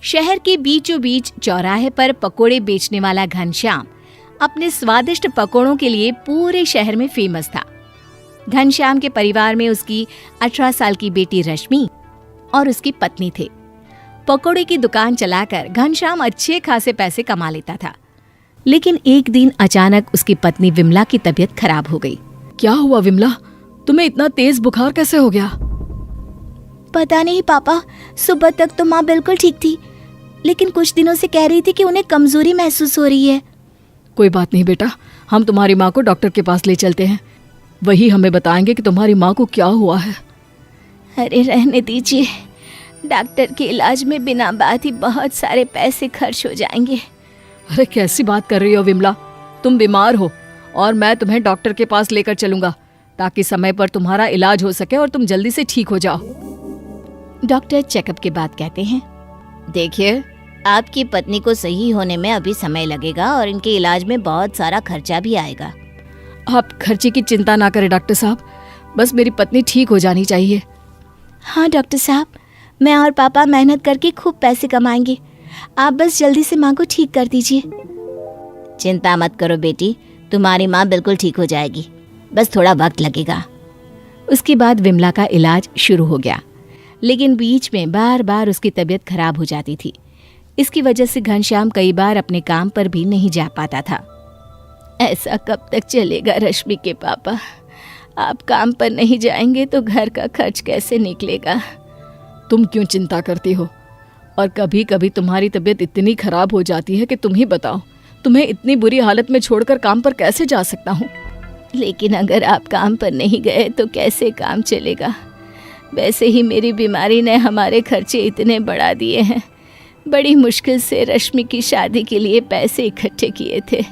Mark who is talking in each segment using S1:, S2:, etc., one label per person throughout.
S1: शहर के बीचों बीच चौराहे पर पकोड़े बेचने वाला घनश्याम अपने स्वादिष्ट पकोड़ों के लिए पूरे शहर में फेमस था। घनश्याम के परिवार में उसकी 18 साल की बेटी रश्मि और उसकी पत्नी थे। पकोड़े की दुकान चलाकर घनश्याम अच्छे खासे पैसे कमा लेता था। लेकिन एक दिन अचानक उसकी पत्नी विमला की तबीयत खराब हो गई।
S2: क्या हुआ विमला, तुम्हें इतना तेज बुखार कैसे हो गया?
S3: पता नहीं पापा, सुबह तक तो माँ बिल्कुल ठीक थी, लेकिन कुछ दिनों से कह रही थी कि उन्हें कमजोरी महसूस हो रही है।
S2: कोई बात नहीं बेटा, हम तुम्हारी माँ को डॉक्टर के पास ले चलते हैं। वही हमें बताएंगे कि तुम्हारी माँ को क्या हुआ है।
S3: अरे रहने दीजिए, डॉक्टर के इलाज में बिना बात ही बहुत सारे पैसे खर्च हो जाएंगे।
S2: अरे कैसी बात कर रही हो विमला, तुम बीमार हो और मैं तुम्हें डॉक्टर के पास लेकर चलूंगा ताकि समय पर तुम्हारा इलाज हो सके और तुम जल्दी से ठीक हो जाओ।
S1: डॉक्टर चेकअप के बाद कहते हैं,
S3: देखिए, आपकी पत्नी को सही होने में अभी समय लगेगा और इनके इलाज में बहुत सारा खर्चा भी आएगा।
S2: आप खर्चे की चिंता ना करें डॉक्टर साहब, बस मेरी पत्नी ठीक हो जानी चाहिए।
S3: हाँ डॉक्टर साहब, मैं और पापा मेहनत करके खूब पैसे कमाएंगे। आप बस जल्दी से माँ को ठीक कर दीजिए। चिंता मत करो बेटी, तुम्हारी माँ बिल्कुल ठीक हो जाएगी, बस थोड़ा वक्त लगेगा।
S1: उसके बाद विमला का इलाज शुरू हो गया, लेकिन बीच में बार बार उसकी तबीयत खराब हो जाती थी। इसकी वजह से घनश्याम कई बार अपने काम पर भी नहीं जा पाता था।
S3: ऐसा कब तक चलेगा रश्मि के पापा? आप काम पर नहीं जाएंगे तो घर का खर्च कैसे निकलेगा?
S2: तुम क्यों चिंता करती हो? और कभी कभी तुम्हारी तबीयत इतनी खराब हो जाती है कि तुम ही बताओ, तुम्हें इतनी बुरी हालत में छोड़कर काम पर कैसे जा सकता हूँ?
S3: लेकिन अगर आप काम पर नहीं गए तो कैसे काम चलेगा? वैसे ही मेरी बीमारी ने हमारे खर्चे इतने बढ़ा दिए हैं। बड़ी मुश्किल से रश्मि की शादी के लिए पैसे इकट्ठे किए थे।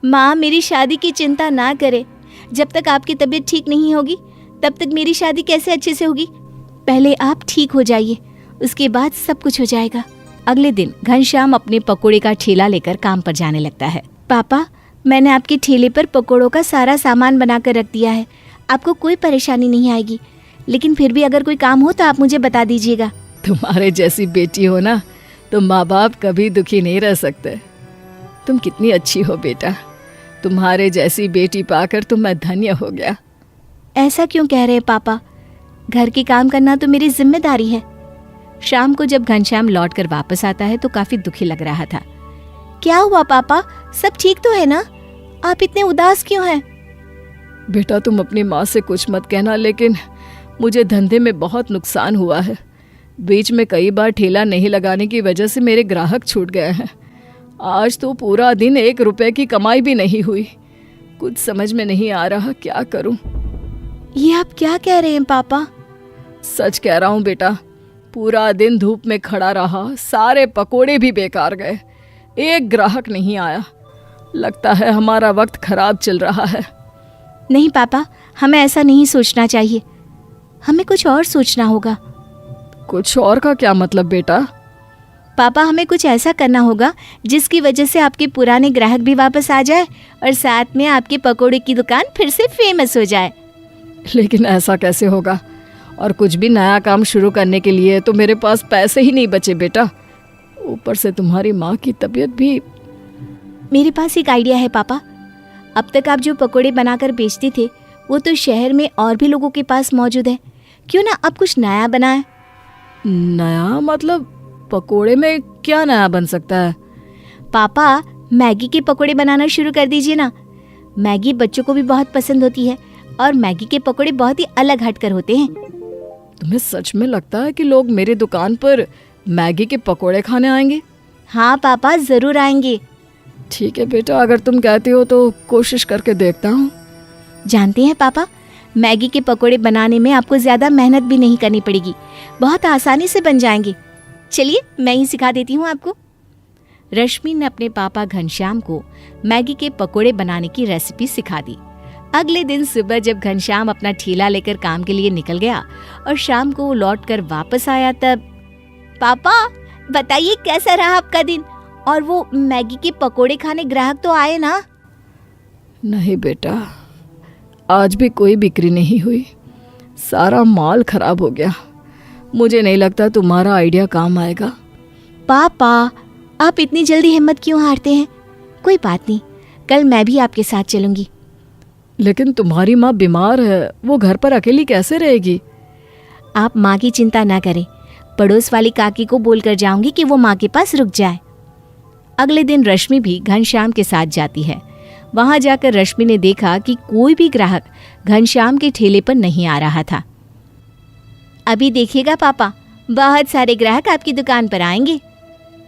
S3: माँ, मेरी शादी की चिंता ना करे। जब तक आपकी तबीयत ठीक नहीं होगी तब तक मेरी शादी कैसे अच्छे से होगी? पहले आप ठीक हो जाइए, उसके बाद सब कुछ हो जाएगा।
S1: अगले दिन घनश्याम अपने पकोड़े का ठेला लेकर काम पर जाने लगता है।
S3: पापा, मैंने आपके ठेले पर पकोड़ों का सारा सामान बनाकर रख दिया है, आपको कोई परेशानी नहीं आएगी। लेकिन फिर भी अगर कोई काम हो तो आप मुझे बता दीजिएगा।
S2: तुम्हारे जैसी बेटी हो ना, तो माँ बाप कभी दुखी नहीं रह सकते। तुम कितनी अच्छी हो बेटा, तुम्हारे जैसी बेटी पाकर तो मैं धन्य हो गया।
S3: ऐसा क्यों कह रहे हैं पापा? घर के काम करना तो मेरी जिम्मेदारी है।
S1: शाम को जब घनश्याम लौटकर वापस आता है तो काफी दुखी लग रहा था।
S3: क्या हुआ पापा, सब ठीक तो है ना? आप इतने उदास क्यों हैं?
S2: बेटा तुम अपनी माँ से कुछ मत कहना, लेकिन मुझे धंधे में बहुत नुकसान हुआ है। बीच में कई बार ठेला नहीं लगाने की वजह से मेरे ग्राहक छूट गए हैं। आज तो पूरा दिन 1 रुपए की कमाई भी नहीं हुई। कुछ समझ में नहीं आ रहा क्या करूं।
S3: ये आप क्या कह रहे हैं पापा?
S2: सच कह रहा हूं बेटा, पूरा दिन धूप में खड़ा रहा, सारे पकोड़े भी बेकार गए, एक ग्राहक नहीं आया। लगता है हमारा वक्त खराब चल रहा है।
S3: नहीं पापा, हमें ऐसा नहीं सोचना चाहिए, हमें कुछ और सोचना होगा।
S2: कुछ और का क्या मतलब बेटा?
S3: पापा, हमें कुछ ऐसा करना होगा जिसकी वजह से आपके पुराने ग्राहक भी वापस आ जाए और साथ में आपके पकोड़े की दुकान फिर से फेमस हो जाए।
S2: लेकिन ऐसा कैसे होगा? और कुछ भी नया काम शुरू करने के लिए तो मेरे पास पैसे ही नहीं बचे बेटा। ऊपर से तुम्हारी माँ की तबीयत भी।
S3: मेरे पास एक आइडिया है पापा। अब तक आप जो पकोड़े बनाकर बेचते थे वो तो शहर में और भी लोगों के पास मौजूद है। क्यों ना आप कुछ नया बनाएं?
S2: नया मतलब? पकोड़े में क्या नया बन सकता है?
S3: पापा, मैगी के पकोड़े बनाना शुरू कर दीजिए ना। मैगी बच्चों को भी बहुत पसंद होती है और मैगी के पकोड़े बहुत ही अलग हटकर होते हैं।
S2: तुम्हें सच में लगता है कि लोग मेरी दुकान पर मैगी के पकोड़े खाने आएंगे?
S3: हाँ पापा, जरूर आएंगे।
S2: ठीक है बेटा, अगर तुम कहती हो तो कोशिश करके देखता हूँ।
S3: जानते हैं पापा, मैगी के पकोड़े बनाने में आपको ज्यादा मेहनत भी नहीं करनी पड़ेगी, बहुत आसानी से बन जाएंगे। चलिए मैं ही सिखा देती हूँ आपको।
S1: रश्मि ने अपने पापा घनश्याम को मैगी के पकोड़े बनाने की रेसिपी सिखा दी। अगले दिन सुबह जब घनश्याम अपना ठेला लेकर काम के लिए निकल गया और शाम को वो लौटकर वापस आया तब।
S3: पापा बताइए, कैसा रहा आपका दिन? और वो मैगी के पकोड़े खाने ग्राहक तो आए ना?
S2: नहीं बेटा, आज भी कोई बिक्री नहीं हुई, सारा माल खराब हो गया। मुझे नहीं लगता तुम्हारा आइडिया काम आएगा।
S3: पापा, आप इतनी जल्दी हिम्मत क्यों हारते हैं? कोई बात नहीं, कल मैं भी आपके साथ चलूंगी।
S2: लेकिन तुम्हारी माँ बीमार है, वो घर पर अकेली कैसे रहेगी?
S3: आप माँ की चिंता ना करें, पड़ोस वाली काकी को बोलकर जाऊंगी कि वो माँ के पास रुक जाए।
S1: अगले दिन रश्मि भी घनश्याम के साथ जाती है। वहां जाकर रश्मि ने देखा कि कोई भी ग्राहक घनश्याम के ठेले पर नहीं आ रहा था।
S3: अभी देखिएगा पापा, बहुत सारे ग्राहक आपकी दुकान पर आएंगे।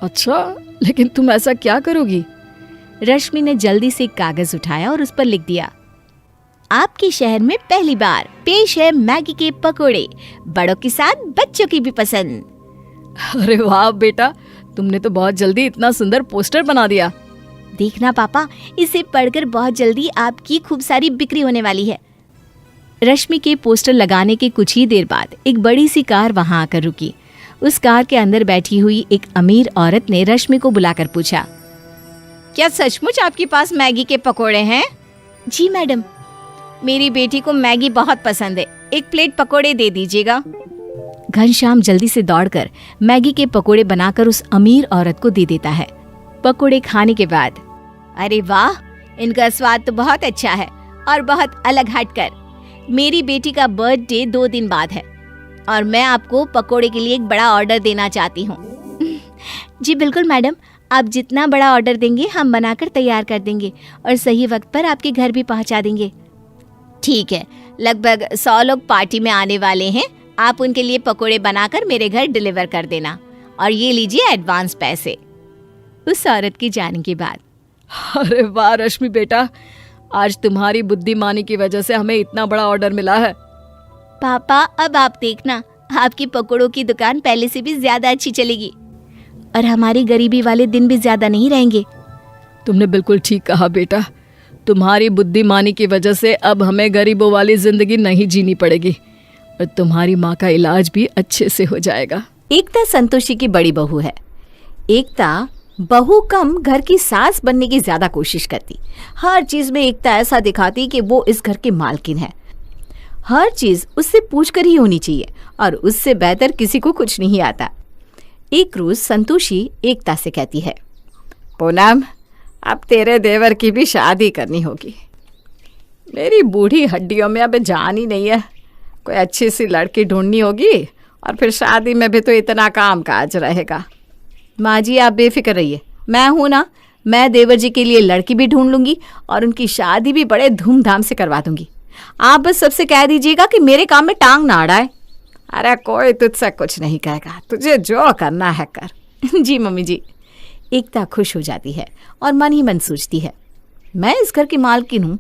S2: अच्छा, लेकिन तुम ऐसा क्या करोगी?
S1: रश्मि ने जल्दी से एक कागज उठाया और उस पर लिख दिया,
S3: आपके शहर में पहली बार पेश है मैगी के पकोड़े, बड़ों के साथ बच्चों की भी पसंद।
S2: अरे वाह बेटा, तुमने तो बहुत जल्दी इतना सुंदर पोस्टर बना दिया।
S3: देखना पापा, इसे पढ़कर बहुत जल्दी आपकी खूब सारी बिक्री होने वाली है।
S1: रश्मि के पोस्टर लगाने के कुछ ही देर बाद एक बड़ी सी कार वहां आकर रुकी। उस कार के अंदर बैठी हुई एक अमीर औरत ने रश्मि को बुलाकर पूछा,
S3: क्या सचमुच आपके पास मैगी के पकोड़े हैं? जी मैडम, मेरी बेटी को मैगी बहुत पसंद है, एक प्लेट पकोड़े दे दीजिएगा।
S1: घनश्याम जल्दी से दौड़कर मैगी के पकोड़े बनाकर उस अमीर औरत को दे देता है। पकोड़े खाने के बाद,
S3: अरे वाह, इनका स्वाद तो बहुत अच्छा है और बहुत अलग हटकर। मेरी बेटी का बर्थडे 2 दिन बाद है और मैं आपको पकोड़े के लिए एक बड़ा ऑर्डर देना चाहती हूँ। जी बिल्कुल मैडम, आप जितना बड़ा ऑर्डर देंगे हम बनाकर तैयार कर देंगे और सही वक्त पर आपके घर भी पहुँचा देंगे। ठीक है, लगभग 100 लोग पार्टी में आने वाले हैं, आप उनके लिए पकोड़े बनाकर मेरे घर डिलीवर कर देना और ये लीजिए एडवांस पैसे।
S1: उस औरत के जाने के बाद,
S2: अरे वाह रश्मि बेटा, आज तुम्हारी बुद्धिमानी की वजह से हमें इतना बड़ा ऑर्डर मिला है।
S3: पापा, अब आप देखना, आपकी पकोड़ों की दुकान पहले से भी ज्यादा अच्छी चलेगी और हमारी गरीबी वाले दिन भी ज्यादा नहीं रहेंगे।
S2: तुमने बिल्कुल ठीक कहा बेटा, तुम्हारी बुद्धिमानी की वजह से अब हमें गरीबों वाली जिंदगी नहीं जीनी पड़ेगी और तुम्हारी माँ का इलाज भी अच्छे से हो जाएगा।
S1: एकता संतोषी की बड़ी बहू है। एकता बहू कम घर की सास बनने की ज्यादा कोशिश करती। हर चीज में एकता ऐसा दिखाती कि वो इस घर की मालकिन है। हर चीज उससे पूछकर ही होनी चाहिए और उससे बेहतर किसी को कुछ नहीं आता। एक रोज संतोषी एकता से कहती है,
S4: पूनम, अब तेरे देवर की भी शादी करनी होगी। मेरी बूढ़ी हड्डियों में अब जान ही नहीं है। कोई अच्छी सी लड़की ढूंढनी होगी और फिर शादी में भी तो इतना काम काज रहेगा।
S1: माँ जी आप बेफिक्र रहिए, मैं हूं ना, मैं देवर जी के लिए लड़की भी ढूंढ लूंगी और उनकी शादी भी बड़े धूमधाम से करवा दूंगी। आप बस सबसे कह दीजिएगा कि मेरे काम में टांग ना अड़ाए।
S4: अरे कोई तुझसे कुछ नहीं कहेगा, तुझे जो करना है कर।
S1: जी मम्मी जी। एकता खुश हो जाती है और मन ही मन सोचती है, मैं इस घर की मालकिन हूँ,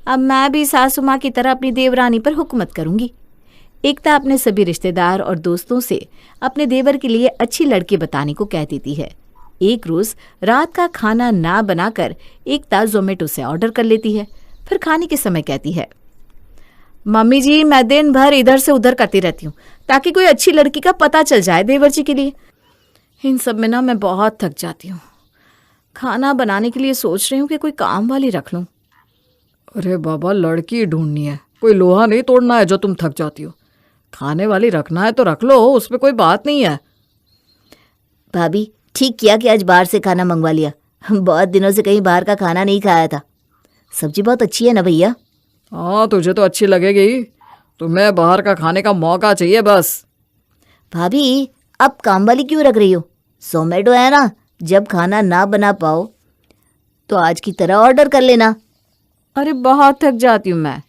S1: अब मैं भी सासू माँ की तरह अपनी देवरानी पर हुकूमत करूंगी। एकता अपने सभी रिश्तेदार और दोस्तों से अपने देवर के लिए अच्छी लड़की बताने को कह देती है। एक रोज रात का खाना ना बनाकर एकता जोमेटो से ऑर्डर कर लेती है। फिर खाने के समय कहती है,
S4: मम्मी जी मैं दिन भर इधर से उधर करती रहती हूँ ताकि कोई अच्छी लड़की का पता चल जाए देवर जी के लिए। इन सब में ना मैं बहुत थक जाती हूँ। खाना बनाने के लिए सोच रही हूँ कि कोई काम वाली रख लूँ।
S2: अरे बाबा, लड़की ढूंढनी है, कोई लोहा नहीं तोड़ना है जो तुम थक जाती हो। खाने वाली रखना है तो रख लो, उसमें कोई बात नहीं है।
S3: भाभी ठीक किया कि आज बाहर से खाना मंगवा लिया, बहुत दिनों से कहीं बाहर का खाना नहीं खाया था। सब्जी बहुत अच्छी है ना भैया?
S2: हाँ, तुझे तो अच्छी लगेगी, तुम्हें बाहर का खाने का मौका चाहिए बस।
S3: भाभी अब काम वाली क्यों रख रही हो? जोमेटो है ना, जब खाना ना बना पाओ तो आज की तरह ऑर्डर कर लेना।
S4: अरे बहुत थक जाती हूँ मैं।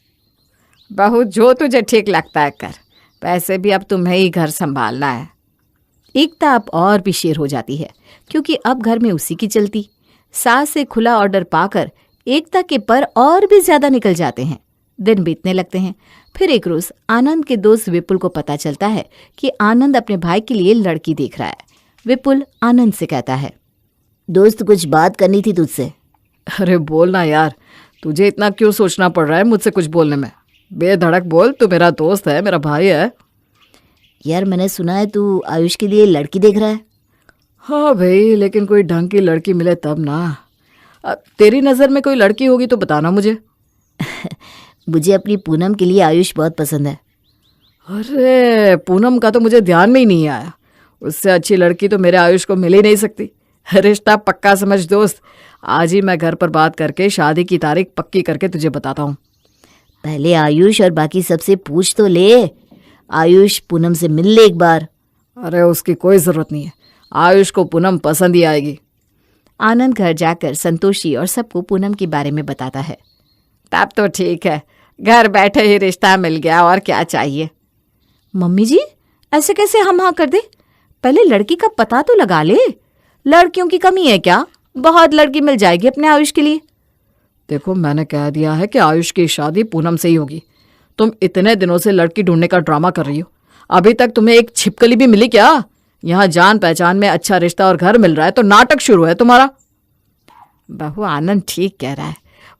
S4: बहू जो तुझे ठीक लगता है कर, पैसे भी अब तुम्हें ही घर संभालना है।
S1: एकता अब और भी शेर हो जाती है क्योंकि अब घर में उसी की चलती। सास से खुला ऑर्डर पाकर एकता के पर और भी ज्यादा निकल जाते हैं। दिन बीतने लगते हैं। फिर एक रोज आनंद के दोस्त विपुल को पता चलता है कि आनंद अपने भाई के लिए लड़की देख रहा है। विपुल आनंद से कहता है,
S3: दोस्त कुछ बात करनी थी तुझसे।
S2: अरे बोल ना यार, तुझे इतना क्यों सोचना पड़ रहा है मुझसे कुछ बोलने में? बेधड़क बोल, तू मेरा दोस्त है, मेरा भाई है।
S3: यार मैंने सुना है तू आयुष के लिए लड़की देख रहा है।
S2: हाँ भाई, लेकिन कोई ढंग की लड़की मिले तब ना। तेरी नज़र में कोई लड़की होगी तो बताना मुझे।
S3: मुझे अपनी पूनम के लिए आयुष बहुत पसंद है।
S2: अरे पूनम का तो मुझे ध्यान में ही नहीं आया।
S4: उससे अच्छी लड़की तो मेरे आयुष को मिल ही नहीं सकती। रिश्ता पक्का समझ दोस्त। आज ही मैं घर पर बात करके शादी की तारीख पक्की करके तुझे बताता हूँ।
S3: पहले आयुष और बाकी सबसे पूछ तो ले। आयुष पूनम से मिल ले एक बार।
S4: अरे उसकी कोई ज़रूरत नहीं है, आयुष को पूनम पसंद ही आएगी।
S1: आनंद घर जाकर संतोषी और सबको पूनम के बारे में बताता है।
S4: तब तो ठीक है, घर बैठे ही रिश्ता मिल गया, और क्या चाहिए।
S1: मम्मी जी, ऐसे कैसे हम हाँ कर दे? पहले लड़की का पता तो लगा ले। लड़कियों की कमी है क्या? बहुत लड़की मिल जाएगी अपने आयुष के लिए।
S4: देखो, मैंने कह दिया है कि आयुष की शादी पूनम से ही होगी। तुम इतने दिनों से लड़की ढूंढने का ड्रामा कर रही हो, अभी तक तुम्हें एक छिपकली भी मिली क्या? यहाँ जान पहचान में अच्छा रिश्ता और घर मिल रहा है तो नाटक शुरू है तुम्हारा।
S2: बहू, आनंद ठीक कह रहा है।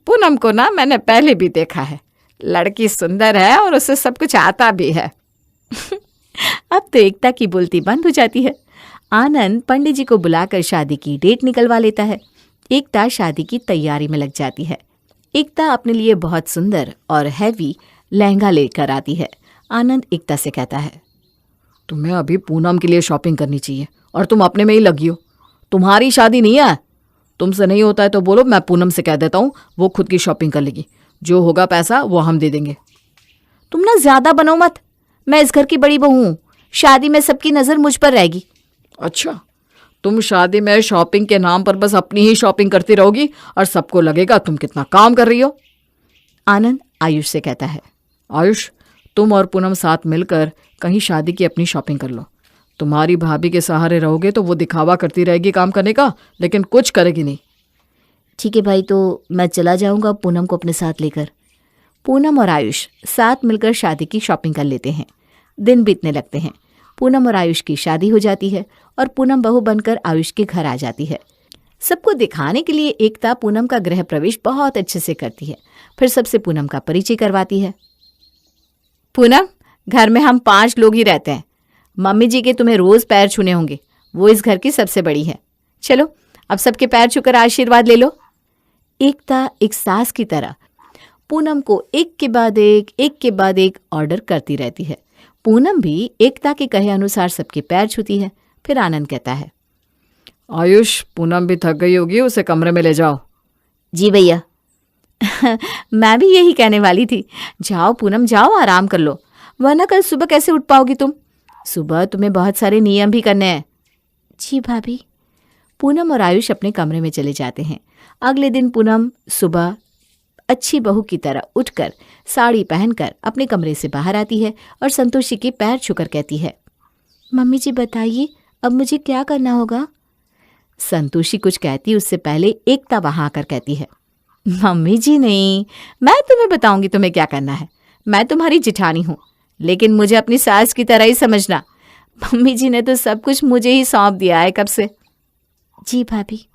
S2: पूनम को ना मैंने पहले भी देखा है, लड़की सुंदर है और उसे सब कुछ आता भी है।
S1: अब तो एकता की बोलती बंद हो जाती है। आनंद पंडित जी को बुलाकर शादी की डेट निकलवा लेता है। एकता शादी की तैयारी में लग जाती है। एकता अपने लिए बहुत सुंदर और हैवी लहंगा लेकर आती है। आनंद एकता से कहता है,
S4: तुम्हें अभी पूनम के लिए शॉपिंग करनी चाहिए और तुम अपने में ही लगी हो। तुम्हारी शादी नहीं है। तुमसे नहीं होता है तो बोलो, मैं पूनम से कह देता हूँ, वो खुद की शॉपिंग कर लेगी। जो होगा पैसा वो हम दे देंगे।
S1: तुम ना ज्यादा बनो मत। मैं इस घर की बड़ी बहू हूँ। शादी में सबकी नजर मुझ पर रहेगी।
S4: अच्छा, तुम शादी में शॉपिंग के नाम पर बस अपनी ही शॉपिंग करती रहोगी और सबको लगेगा तुम कितना काम कर रही हो।
S1: आनंद आयुष से कहता है,
S4: आयुष, तुम और पूनम साथ मिलकर कहीं शादी की अपनी शॉपिंग कर लो। तुम्हारी भाभी के सहारे रहोगे तो वो दिखावा करती रहेगी काम करने का, लेकिन कुछ करेगी नहीं।
S3: ठीक है भाई, तो मैं चला जाऊंगा पूनम को अपने साथ लेकर।
S1: पूनम और आयुष साथ मिलकर शादी की शॉपिंग कर लेते हैं। दिन बीतने लगते हैं। पूनम और आयुष की शादी हो जाती है और पूनम बहू बनकर आयुष के घर आ जाती है। सबको दिखाने के लिए एकता पूनम का गृह प्रवेश बहुत अच्छे से करती है। फिर सबसे पूनम का परिचय करवाती है। पूनम, घर में हम 5 लोग ही रहते हैं। मम्मी जी के तुम्हें रोज पैर छूने होंगे, वो इस घर की सबसे बड़ी है। चलो अब सबके पैर छूकर आशीर्वाद ले लो। एकता एक सास की तरह पूनम को एक के बाद एक ऑर्डर करती रहती है। पूनम भी एकता के कहे अनुसार सबके पैर छूती है। फिर आनंद कहता है,
S4: आयुष, पूनम भी थक गई होगी, उसे कमरे में ले जाओ।
S3: जी भैया।
S1: मैं भी यही कहने वाली थी। जाओ पूनम, जाओ आराम कर लो, वरना कल सुबह कैसे उठ पाओगी तुम? सुबह तुम्हें बहुत सारे नियम भी करने हैं।
S3: जी भाभी।
S1: पूनम और आयुष अपने कमरे में चले जाते हैं। अगले दिन पूनम सुबह अच्छी बहू की तरह उठकर साड़ी पहनकर अपने कमरे से बाहर आती है और संतोषी के पैर छूकर कहती है,
S3: मम्मी जी बताइए, अब मुझे क्या करना होगा?
S1: संतोषी कुछ कहती उससे पहले एकता वहां आकर कहती है, मम्मी जी नहीं, मैं तुम्हें बताऊंगी तुम्हें क्या करना है। मैं तुम्हारी जिठानी हूँ, लेकिन मुझे अपनी सास की तरह ही समझना। मम्मी जी ने तो सब कुछ मुझे ही सौंप दिया है कब से।
S3: जी भाभी।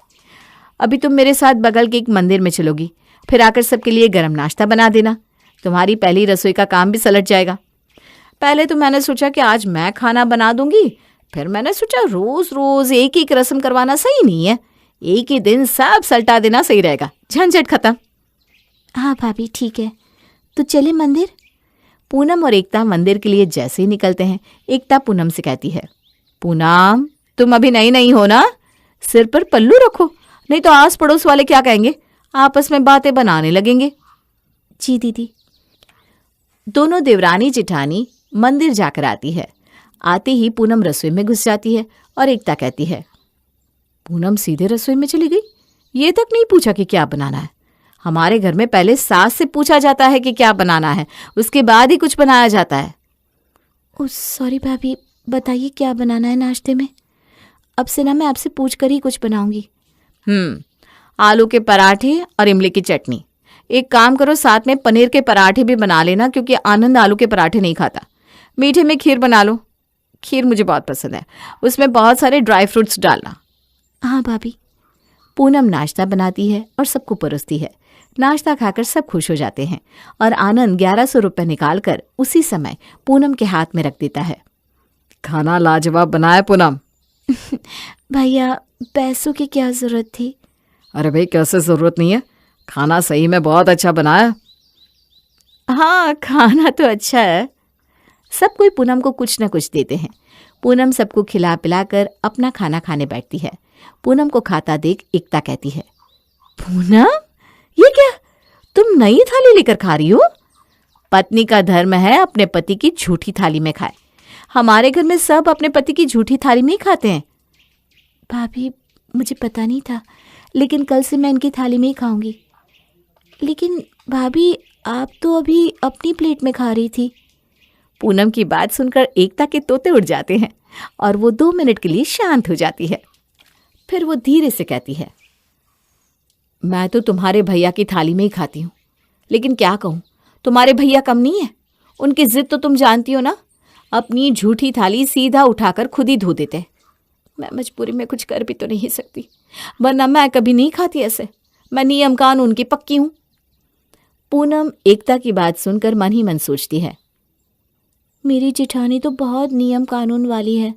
S1: अभी तुम मेरे साथ बगल के एक मंदिर में चलोगी, फिर आकर सबके लिए गर्म नाश्ता बना देना। तुम्हारी पहली रसोई का काम भी सलट जाएगा। पहले तो मैंने सोचा कि आज मैं खाना बना दूंगी, फिर मैंने सोचा रोज रोज एक एक रस्म करवाना सही नहीं है। एक ही दिन सब सल्टा देना सही रहेगा, झंझट खत्म।
S3: हाँ भाभी ठीक है, तो चले मंदिर।
S1: पूनम और एकता मंदिर के लिए जैसे ही निकलते हैं, एकता पूनम से कहती है, पूनम तुम अभी नई नहीं हो ना, सिर पर पल्लू रखो, नहीं तो आस पड़ोस वाले क्या कहेंगे, आपस में बातें बनाने लगेंगे।
S3: जी दीदी।
S1: दोनों देवरानी जिठानी मंदिर जाकर आती है। आते ही पूनम रसोई में घुस जाती है और एकता कहती है, पूनम सीधे रसोई में चली गई, ये तक नहीं पूछा कि क्या बनाना है। हमारे घर में पहले सास से पूछा जाता है कि क्या बनाना है, उसके बाद ही कुछ बनाया जाता है।
S3: ओह सॉरी भाभी, बताइए क्या बनाना है नाश्ते में? अब से ना मैं आपसे पूछ कर ही कुछ बनाऊंगी।
S1: आलू के पराठे और इमली की चटनी। एक काम करो, साथ में पनीर के पराठे भी बना लेना, क्योंकि आनंद आलू के पराठे नहीं खाता। मीठे में खीर बना लो, खीर मुझे बहुत पसंद है, उसमें बहुत सारे ड्राई फ्रूट्स डालना।
S3: हाँ भाभी।
S1: पूनम नाश्ता बनाती है और सबको परोसती है। नाश्ता खाकर सब खुश हो जाते हैं और आनंद 1100 रुपये निकालकर उसी समय पूनम के हाथ में रख देता है।
S4: खाना लाजवाब बनाया पूनम।
S3: भैया, पैसों की क्या जरूरत थी?
S4: अरे भाई, कैसे जरूरत नहीं है, खाना सही में बहुत अच्छा बनाया।
S1: हाँ, खाना तो अच्छा है। सब कोई पूनम को कुछ न कुछ देते हैं। पूनम सबको खिला पिलाकर अपना खाना खाने बैठती है। पूनम को खाता देख एकता कहती है, पूनम ये क्या, तुम नई थाली लेकर खा रही हो? पत्नी का धर्म है अपने पति की झूठी थाली में खाए। हमारे घर में सब अपने पति की झूठी थाली में ही खाते हैं।
S3: भाभी मुझे पता नहीं था, लेकिन कल से मैं इनकी थाली में ही खाऊंगी। लेकिन भाभी आप तो अभी अपनी प्लेट में खा रही थी।
S1: पूनम की बात सुनकर एकता के तोते उड़ जाते हैं और वो 2 मिनट के लिए शांत हो जाती है। फिर वो धीरे से कहती है, मैं तो तुम्हारे भैया की थाली में ही खाती हूँ, लेकिन क्या कहूँ, तुम्हारे भैया कम नहीं है। उनकी जिद तो तुम जानती हो ना, अपनी झूठी थाली सीधा उठाकर खुद ही धो देते। मैं मजबूरी में कुछ कर भी तो नहीं सकती, वरना मैं कभी नहीं खाती ऐसे। मैं नियम कानून की पक्की हूँ। पूनम एकता की बात सुनकर मन ही मन सोचती है,
S3: मेरी जेठानी तो बहुत नियम कानून वाली है,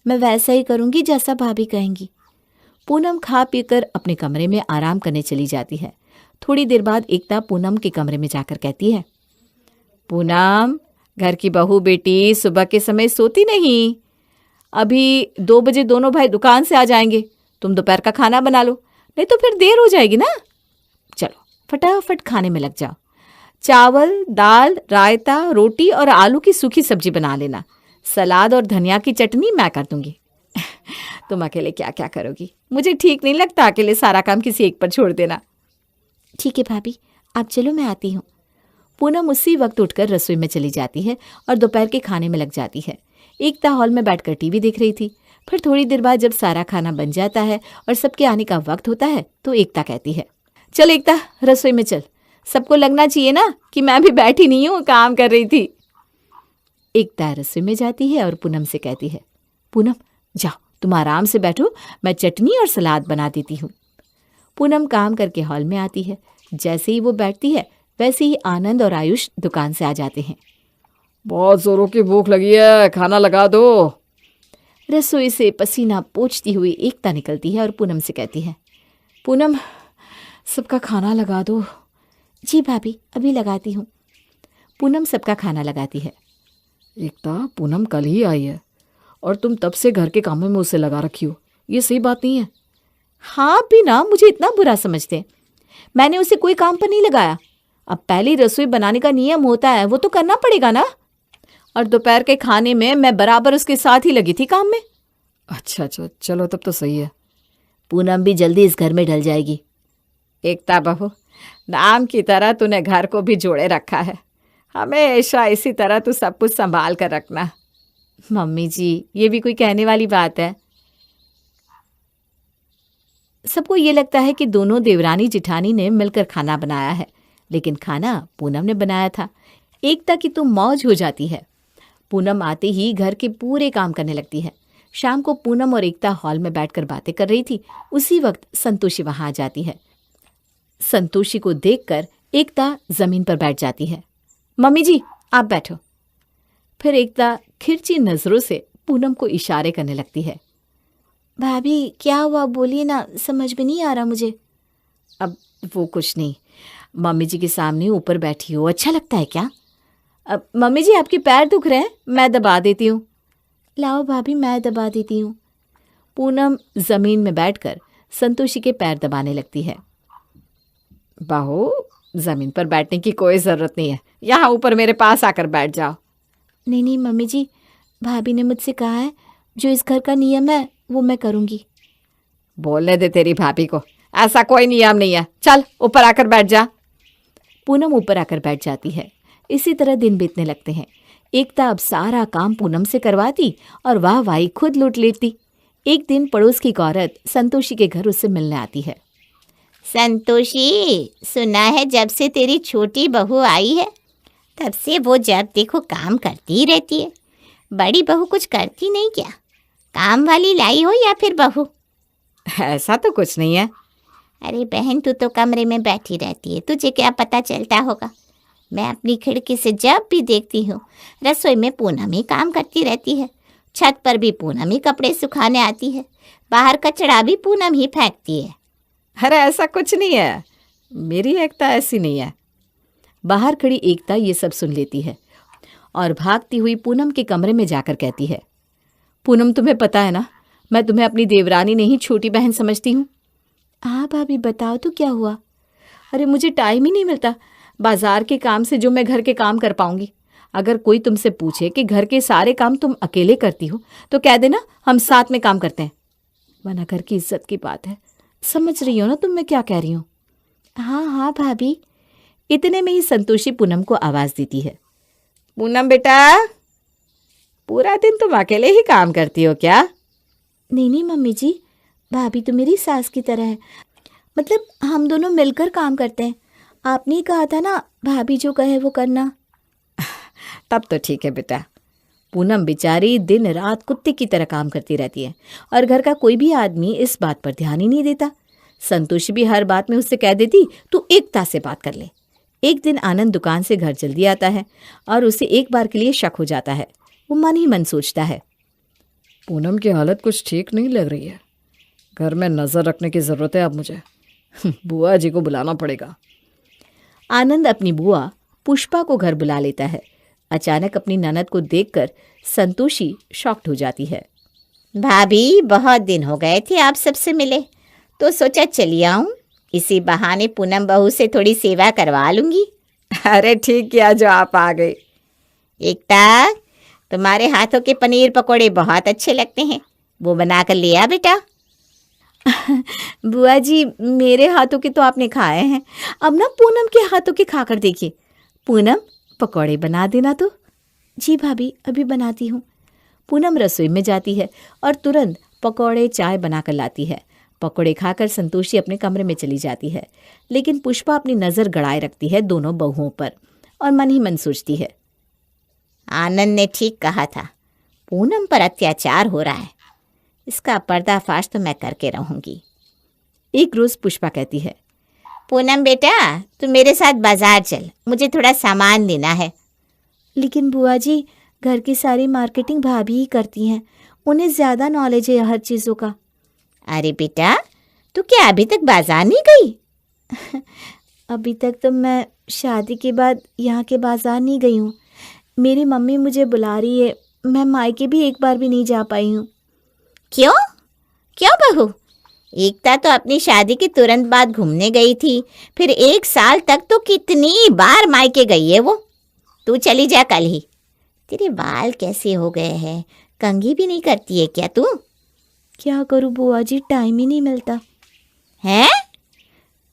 S3: मैं वैसा ही करूंगी जैसा भाभी कहेंगी।
S1: पूनम खा पीकर अपने कमरे में आराम करने चली जाती है। थोड़ी देर बाद एकता पूनम के कमरे में जाकर कहती है, पूनम, घर की बहू बेटी सुबह के समय सोती नहीं। अभी 2 बजे दोनों भाई दुकान से आ जाएंगे। तुम दोपहर का खाना बना लो, नहीं तो फिर देर हो जाएगी ना। चलो फटाफट खाने में लग जाओ। चावल, दाल, रायता, रोटी और आलू की सूखी सब्जी बना लेना। सलाद और धनिया की चटनी मैं कर दूंगी। तुम अकेले क्या क्या करोगी? मुझे ठीक नहीं लगता अकेले सारा काम किसी एक पर छोड़ देना।
S3: ठीक है भाभी, आप चलो, मैं आती हूँ।
S1: पूनम उसी वक्त उठकर रसोई में चली जाती है और दोपहर के खाने में लग जाती है। एकता हॉल में बैठकर टीवी देख रही थी। फिर थोड़ी देर बाद जब सारा खाना बन जाता है और सबके आने का वक्त होता है तो एकता कहती है, चल एकता, रसोई में चल। सबको लगना चाहिए ना कि मैं भी बैठी नहीं हूँ, काम कर रही थी। एकता रसोई में जाती है और पूनम से कहती है, पूनम जाओ, तुम आराम से बैठो, मैं चटनी और सलाद बना देती हूँ। पूनम काम करके हॉल में आती है। जैसे ही वो बैठती है वैसे ही आनंद और आयुष दुकान से आ जाते हैं।
S2: बहुत जोरों की भूख लगी है, खाना लगा दो।
S1: रसोई से पसीना पोंछती हुई एकता निकलती है और पूनम से कहती है, पूनम, सबका खाना लगा दो।
S3: जी भाभी, अभी लगाती हूँ।
S1: पूनम सबका खाना लगाती है।
S2: एकता, पूनम कल ही आई है और तुम तब से घर के कामों में उसे लगा रखी हो, ये सही बात नहीं है।
S1: हाँ भी ना, मुझे इतना बुरा समझते। मैंने उसे कोई काम पर नहीं लगाया। अब पहली रसोई बनाने का नियम होता है, वो तो करना पड़ेगा ना। और दोपहर के खाने में मैं बराबर उसके साथ ही लगी थी काम में।
S2: अच्छा, चलो तब तो सही है।
S1: पूनम भी जल्दी इस घर में ढल जाएगी।
S4: एकता बहू, नाम की तरह तूने घर को भी जोड़े रखा है। हमेशा इसी तरह तू सब कुछ संभाल कर रखना।
S1: मम्मी जी, ये भी कोई कहने वाली बात है? सबको ये लगता है कि दोनों देवरानी जिठानी ने मिलकर खाना बनाया है, लेकिन खाना पूनम ने बनाया था। एकता की तो मौज हो जाती है। पूनम आते ही घर के पूरे काम करने लगती है। शाम को पूनम और एकता हॉल में बैठकर बातें कर रही थी। उसी वक्त संतोषी वहां आ जाती है। संतोषी को देखकर एकता जमीन पर बैठ जाती है। मम्मी जी, आप बैठो। फिर एकता खिरची नजरों से पूनम को इशारे करने लगती है।
S3: भाभी क्या हुआ, बोलिए ना, समझ में नहीं आ रहा मुझे।
S1: अब वो कुछ नहीं, मम्मी जी के सामने ऊपर बैठी हो अच्छा लगता है क्या? अब मम्मी जी, आपके पैर दुख रहे हैं, मैं दबा देती हूँ।
S3: लाओ भाभी, मैं दबा देती हूँ।
S1: पूनम जमीन में बैठकर संतोषी के पैर दबाने लगती है।
S4: बहू, जमीन पर बैठने की कोई जरूरत नहीं है, यहाँ ऊपर मेरे पास आकर बैठ जाओ।
S3: नहीं मम्मी जी, भाभी ने मुझसे कहा है जो इस घर का नियम है वो मैं करूँगी।
S4: बोलने दे तेरी भाभी को, ऐसा कोई नियम नहीं है। चल ऊपर आकर बैठ जा।
S1: पूनम ऊपर आकर बैठ जाती है। इसी तरह दिन बीतने लगते हैं। एकता अब सारा काम पूनम से करवाती और वाहवाही खुद लूट लेती। एक दिन पड़ोस की एक औरत संतोषी के घर उससे मिलने आती है।
S5: संतोषी, सुना है जब से तेरी छोटी बहू आई है तब से वो जब देखो काम करती ही रहती है। बड़ी बहू कुछ करती नहीं क्या? काम वाली लाई हो या फिर बहू?
S4: ऐसा तो कुछ नहीं है।
S5: अरे बहन, तू तो कमरे में बैठी रहती है, तुझे क्या पता चलता होगा? मैं अपनी खिड़की से जब भी देखती हूँ रसोई में पूनम ही काम करती रहती है, छत पर भी पूनम ही कपड़े सुखाने आती है, बाहर कचरा भी पूनम ही फेंकती है।
S4: अरे ऐसा कुछ नहीं है, मेरी एकता ऐसी नहीं है।
S1: बाहर खड़ी एकता ये सब सुन लेती है और भागती हुई पूनम के कमरे में जाकर कहती है,
S4: पूनम, तुम्हें पता है ना, मैं तुम्हें अपनी देवरानी नहीं छोटी बहन समझती हूँ।
S3: हाँ भाभी, बताओ तो क्या हुआ?
S4: अरे मुझे टाइम ही नहीं मिलता बाजार के काम से जो मैं घर के काम कर पाऊंगी। अगर कोई तुमसे पूछे कि घर के सारे काम तुम अकेले करती हो तो कह देना हम साथ में काम करते हैं, वरना घर की इज्जत की बात है। समझ रही हो ना तुम मैं क्या कह रही हूँ?
S3: हाँ हाँ भाभी।
S1: इतने में ही संतोषी पूनम को आवाज देती है।
S4: पूनम बेटा, पूरा दिन तुम अकेले ही काम करती हो क्या?
S3: नहीं नहीं मम्मी जी, भाभी तो मेरी सास की तरह है, मतलब हम दोनों मिलकर काम करते हैं। आपने ही कहा था ना, भाभी जो कहे वो करना।
S4: तब तो ठीक है बेटा। पूनम बेचारी दिन रात कुत्ते की तरह काम करती रहती है और घर का कोई भी आदमी इस बात पर ध्यान ही नहीं देता। संतोषी भी हर बात में उससे कह देती तू एकता से बात कर ले। एक दिन आनंद दुकान से घर जल्दी आता है और उसे एक बार के लिए शक हो जाता है। वो मन ही मन सोचता है,
S2: पूनम की हालत कुछ ठीक नहीं लग रही है, घर में नज़र रखने की ज़रूरत है अब मुझे। बुआ जी को बुलाना पड़ेगा।
S1: आनंद अपनी बुआ पुष्पा को घर बुला लेता है। अचानक अपनी ननद को देखकर संतोषी शॉक्ड हो जाती है।
S5: भाभी, बहुत दिन हो गए थे आप सबसे मिले, तो सोचा चली आऊं, इसी बहाने पूनम बहू से थोड़ी सेवा करवा लूंगी।
S4: अरे ठीक किया जो आप आ गई।
S5: एकता, तुम्हारे हाथों के पनीर पकोड़े बहुत अच्छे लगते हैं, वो बना कर ले आ बेटा।
S1: बुआ जी, मेरे हाथों के तो आपने खाए हैं, अब ना पूनम के हाथों के खाकर देखिए। पूनम, पकौड़े बना देना तो।
S3: जी भाभी, अभी बनाती हूँ।
S1: पूनम रसोई में जाती है और तुरंत पकौड़े चाय बनाकर लाती है। पकौड़े खाकर संतोषी अपने कमरे में चली जाती है, लेकिन पुष्पा अपनी नज़र गड़ाए रखती है दोनों बहुओं पर और मन ही मन सोचती है,
S5: आनंद ने ठीक कहा था, पूनम पर अत्याचार हो रहा है, इसका पर्दाफाश तो मैं करके रहूंगी।
S1: एक रोज़ पुष्पा कहती है,
S5: पूनम बेटा, तू मेरे साथ बाजार चल, मुझे थोड़ा सामान लेना है।
S3: लेकिन बुआ जी, घर की सारी मार्केटिंग भाभी ही करती हैं, उन्हें ज़्यादा नॉलेज है हर चीज़ों का।
S5: अरे बेटा, तू क्या अभी तक बाजार नहीं गई?
S3: अभी तक तो मैं शादी के बाद यहाँ के बाजार नहीं गई हूँ। मेरी मम्मी मुझे बुला रही है, मैं मायके भी एक बार भी नहीं जा पाई हूँ।
S5: क्यों क्यों बहू? एकता तो अपनी शादी के तुरंत बाद घूमने गई थी, फिर 1 साल तक तो कितनी बार मायके गई है वो। तू चली जा कल ही। तेरे बाल कैसे हो गए हैं, कंघी भी नहीं करती है क्या तू?
S3: क्या करूँ बुआ जी, टाइम ही नहीं मिलता
S5: है।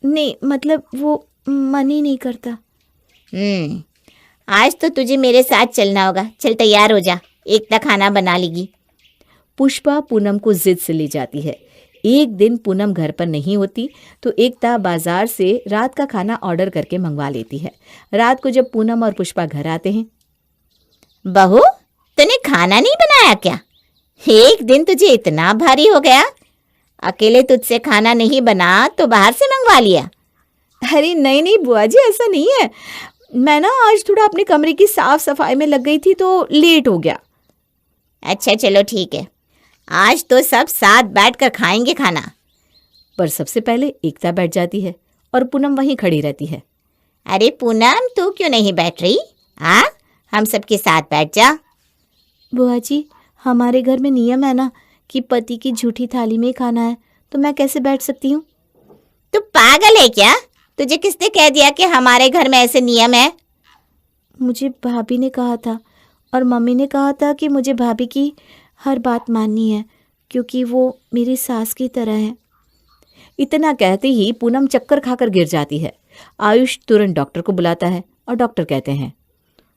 S3: नहीं, मतलब वो मन ही नहीं करता।
S5: आज तो तुझे मेरे साथ चलना होगा। चल तैयार हो जा, एकता खाना बना लेगी।
S1: पुष्पा पूनम को जिद से ले जाती है। एक दिन पूनम घर पर नहीं होती तो एकता बाजार से रात का खाना ऑर्डर करके मंगवा लेती है। रात को जब पूनम और पुष्पा घर आते हैं,
S5: बहू, तूने खाना नहीं बनाया क्या? एक दिन तुझे इतना भारी हो गया, अकेले तुझसे खाना नहीं बना तो बाहर से मंगवा लिया।
S1: अरे नहीं नहीं बुआ जी, ऐसा नहीं है, मैं ना आज थोड़ा अपने कमरे की साफ सफाई में लग गई थी तो लेट हो गया।
S5: अच्छा चलो ठीक है, आज तो सब साथ बैठकर खाएंगे खाना।
S1: पर सबसे पहले एकता बैठ जाती है और पूनम वहीं खड़ी रहती है।
S5: अरे पूनम, तू क्यों नहीं बैठ रही? हम सबके साथ बैठ जा।
S3: बुआ जी, हमारे घर में नियम है ना कि पति की झूठी थाली में ही खाना है, तो मैं कैसे बैठ सकती हूँ?
S5: तू पागल है क्या? तुझे किसने कह दिया कि हमारे घर में ऐसे नियम है?
S3: मुझे भाभी ने कहा था और मम्मी ने कहा था कि मुझे भाभी की हर बात माननी है, क्योंकि वो मेरी सास की तरह है।
S1: इतना कहते ही पूनम चक्कर खाकर गिर जाती है। आयुष तुरंत डॉक्टर को बुलाता है और डॉक्टर कहते हैं,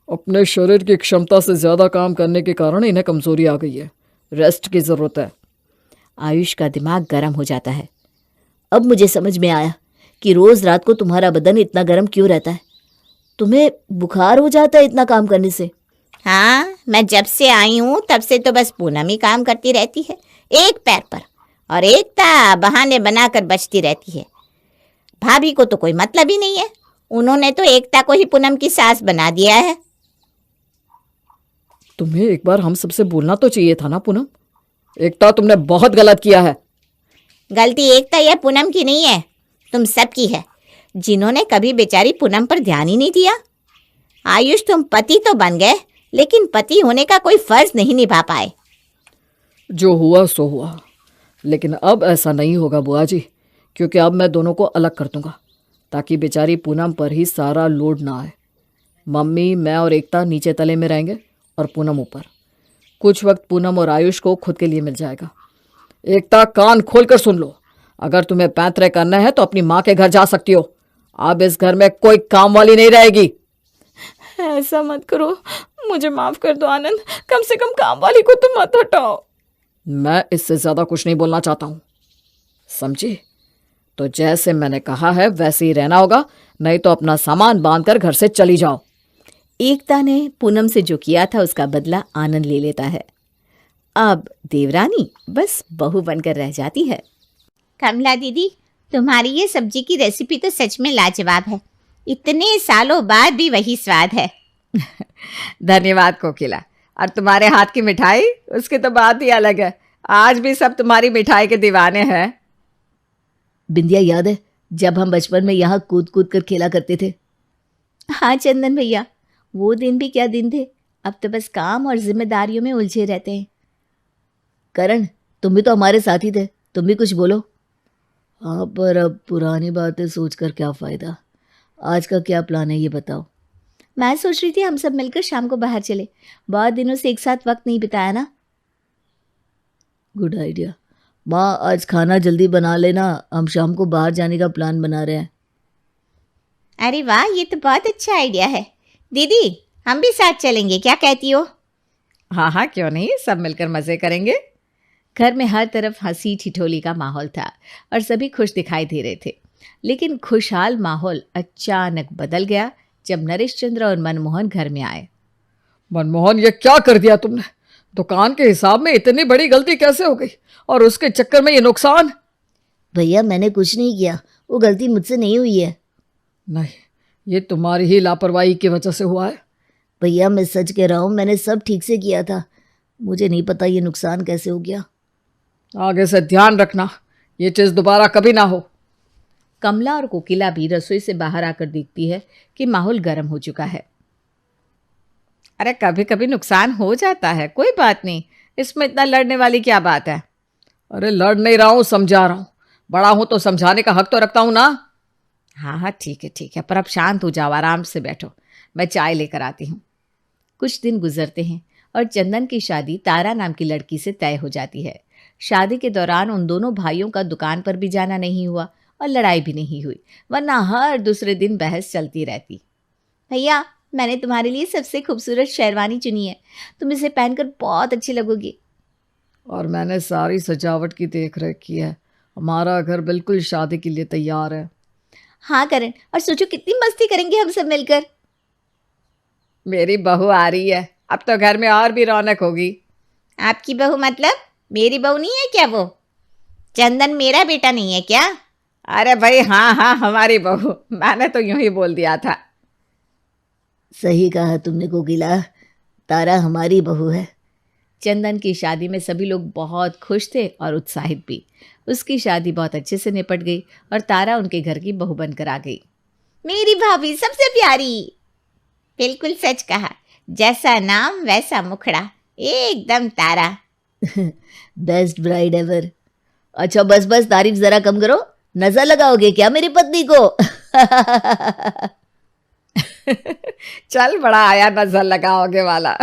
S2: अपने शरीर की क्षमता से ज़्यादा काम करने के कारण इन्हें कमज़ोरी आ गई है, रेस्ट की ज़रूरत है।
S1: आयुष का दिमाग गर्म हो जाता है। अब मुझे समझ में आया कि रोज़ रात को तुम्हारा बदन इतना गर्म क्यों रहता है। तुम्हें बुखार हो जाता है इतना काम करने से।
S5: हाँ, मैं जब से आई हूँ तब से तो बस पूनम ही काम करती रहती है एक पैर पर, और एकता बहाने बनाकर बचती रहती है। भाभी को तो कोई मतलब ही नहीं है, उन्होंने तो एकता को ही पूनम की सास बना दिया है।
S2: तुम्हें एक बार हम सबसे बोलना तो चाहिए था ना पूनम। एकता, तुमने बहुत गलत किया है।
S5: गलती एकता या पूनम की नहीं है, तुम सबकी है, जिन्होंने कभी बेचारी पूनम पर ध्यान ही नहीं दिया। आयुष, तुम पति तो बन गए, लेकिन पति होने का कोई फर्ज नहीं निभा पाए।
S2: जो हुआ सो हुआ, लेकिन अब ऐसा नहीं होगा बुआ जी, क्योंकि अब मैं दोनों को अलग कर दूंगा ताकि बेचारी पूनम पर ही सारा लोड ना आए। मम्मी, मैं और एकता नीचे तले में रहेंगे और पूनम ऊपर। कुछ वक्त पूनम और आयुष को खुद के लिए मिल जाएगा। एकता, कान खोल कर सुन लो, अगर तुम्हें पैंतरे करना है तो अपनी माँ के घर जा सकती हो। अब इस घर में कोई काम वाली नहीं रहेगी।
S3: ऐसा मत करो, मुझे माफ कर दो आनंद, कम से कम काम वाली को तो मत हटाओ।
S2: मैं इससे ज्यादा कुछ नहीं बोलना चाहता हूँ, समझी? तो जैसे मैंने कहा है वैसे ही रहना होगा, नहीं तो अपना सामान बांधकर घर से चली जाओ।
S1: एकता ने पूनम से जो किया था उसका बदला आनंद ले लेता है। अब देवरानी बस बहू बनकर रह जाती है।
S5: कमला दीदी, तुम्हारी ये सब्जी की रेसिपी तो सच में लाजवाब है। इतने सालों बाद भी वही स्वाद है।
S4: धन्यवाद कोकिला। और तुम्हारे हाथ की मिठाई, उसकी तो बात ही अलग है। आज भी सब तुम्हारी मिठाई के दीवाने हैं।
S3: बिंदिया, याद है जब हम बचपन में यहाँ कूद कूद कर खेला करते थे?
S1: हाँ चंदन भैया, वो दिन भी क्या दिन थे। अब तो बस काम और जिम्मेदारियों में उलझे रहते हैं।
S3: करण, तुम भी तो हमारे साथ ही थे, तुम भी कुछ बोलो। हाँ, पर अब पुरानी बातें सोचकर क्या फ़ायदा। आज का क्या प्लान है ये बताओ।
S1: मैं सोच रही थी हम सब मिलकर शाम को बाहर चले। बहुत दिनों से एक साथ वक्त नहीं बिताया ना।
S3: Good idea. माँ, आज खाना जल्दी बना लेना, हम शाम को बाहर जाने का प्लान बना रहे हैं।
S5: अरे वाह, ये तो बहुत अच्छा आइडिया है। दीदी, हम भी साथ चलेंगे, क्या कहती हो?
S4: हाँ हाँ, क्यों नहीं, सब मिलकर मजे करेंगे।
S1: घर में हर तरफ हंसी ठिठोली का माहौल था और सभी खुश दिखाई दे रहे थे। लेकिन खुशहाल माहौल अचानक बदल गया जब नरेश चंद्र और मनमोहन घर में आए।
S2: मनमोहन, ये क्या कर दिया तुमने? दुकान के हिसाब में इतनी बड़ी गलती कैसे हो गई, और उसके चक्कर में ये नुकसान?
S3: भैया, मैंने कुछ नहीं किया, वो गलती मुझसे नहीं हुई है।
S2: नहीं, ये तुम्हारी ही लापरवाही की वजह से हुआ है।
S3: भैया, मैं सच कह रहा हूँ, मैंने सब ठीक से किया था। मुझे नहीं पता ये नुकसान कैसे हो गया।
S2: आगे से ध्यान रखना, ये चीज़ दोबारा कभी ना हो।
S1: कमला और कोकिला भी रसोई से बाहर आकर देखती है कि माहौल गर्म हो चुका है।
S4: अरे कभी कभी नुकसान हो जाता है, कोई बात नहीं, इसमें इतना लड़ने वाली क्या बात है।
S2: अरे लड़ नहीं रहा हूँ, समझा रहा हूँ। बड़ा हूँ तो समझाने का हक तो रखता हूँ ना।
S4: हाँ हाँ, ठीक है ठीक है, पर अब शांत हो जाओ, आराम से बैठो, मैं चाय लेकर आती हूँ।
S1: कुछ दिन गुजरते हैं और चंदन की शादी तारा नाम की लड़की से तय हो जाती है। शादी के दौरान उन दोनों भाइयों का दुकान पर भी जाना नहीं हुआ और लड़ाई भी नहीं हुई, वरना हर दूसरे दिन बहस चलती रहती। भैया, मैंने तुम्हारे लिए सबसे खूबसूरत शेरवानी चुनी है, तुम इसे पहनकर बहुत अच्छी लगोगी।
S2: और मैंने सारी सजावट की देख रेख की है, हमारा घर बिल्कुल शादी के लिए तैयार है।
S1: हाँ करण, और सोचो कितनी मस्ती करेंगे हम सब मिलकर।
S4: मेरी बहू आ रही है, अब तो घर में और भी रौनक होगी।
S5: आपकी बहू मतलब मेरी बहू नहीं है क्या वो? चंदन मेरा बेटा नहीं है क्या?
S4: अरे भाई हाँ हाँ, हमारी बहू, मैंने तो यूं ही बोल दिया था।
S3: सही कहा तुमने कोकिला, तारा हमारी बहू है।
S1: चंदन की शादी में सभी लोग बहुत खुश थे और उत्साहित भी। उसकी शादी बहुत अच्छे से निपट गई और तारा उनके घर की बहू बनकर आ गई।
S5: मेरी भाभी सबसे प्यारी। बिल्कुल सच कहा, जैसा नाम वैसा मुखड़ा, एकदम तारा।
S3: Best bride ever. अच्छा बस बस, तारीफ जरा कम करो, नजर लगाओगे क्या मेरी पत्नी को?
S4: चल, बड़ा आया नजर लगाओगे वाला।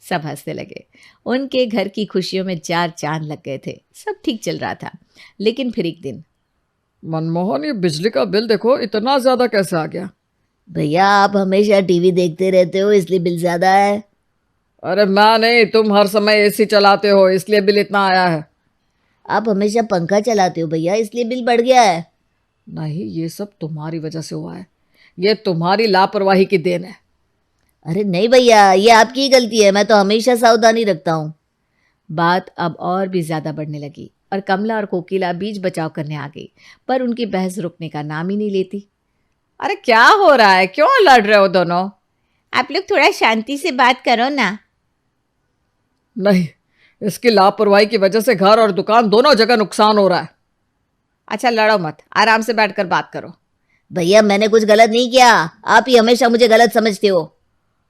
S1: सब हंसने लगे। उनके घर की खुशियों में 4 चांद लग गए थे, सब ठीक चल रहा था। लेकिन फिर एक दिन,
S2: मनमोहन, ये बिजली का बिल देखो, इतना ज्यादा कैसे आ गया?
S3: भैया, आप हमेशा टीवी देखते रहते हो इसलिए बिल ज्यादा है।
S2: अरे मैं नहीं, तुम हर समय एसी चलाते हो इसलिए बिल इतना आया है।
S3: आप हमेशा पंखा चलाते हो भैया, इसलिए बिल बढ़ गया है।
S2: नहीं, ये सब तुम्हारी वजह से हुआ है, ये तुम्हारी लापरवाही की देन है।
S3: अरे नहीं भैया, ये आपकी ही गलती है, मैं तो हमेशा सावधानी रखता हूँ।
S1: बात अब और भी ज्यादा बढ़ने लगी और कमला और कोकिला बीच बचाव करने आ गई, पर उनकी बहस रुकने का नाम ही नहीं लेती।
S4: अरे क्या हो रहा है, क्यों लड़ रहे हो दोनों?
S5: आप लोग थोड़ा शांति से बात करो ना।
S2: नहीं, इसकी लापरवाही की वजह से घर और दुकान दोनों जगह नुकसान हो रहा है।
S4: अच्छा लड़ो मत, आराम से बैठकर बात करो।
S3: भैया, मैंने कुछ गलत नहीं किया, आप ही हमेशा मुझे गलत समझते हो।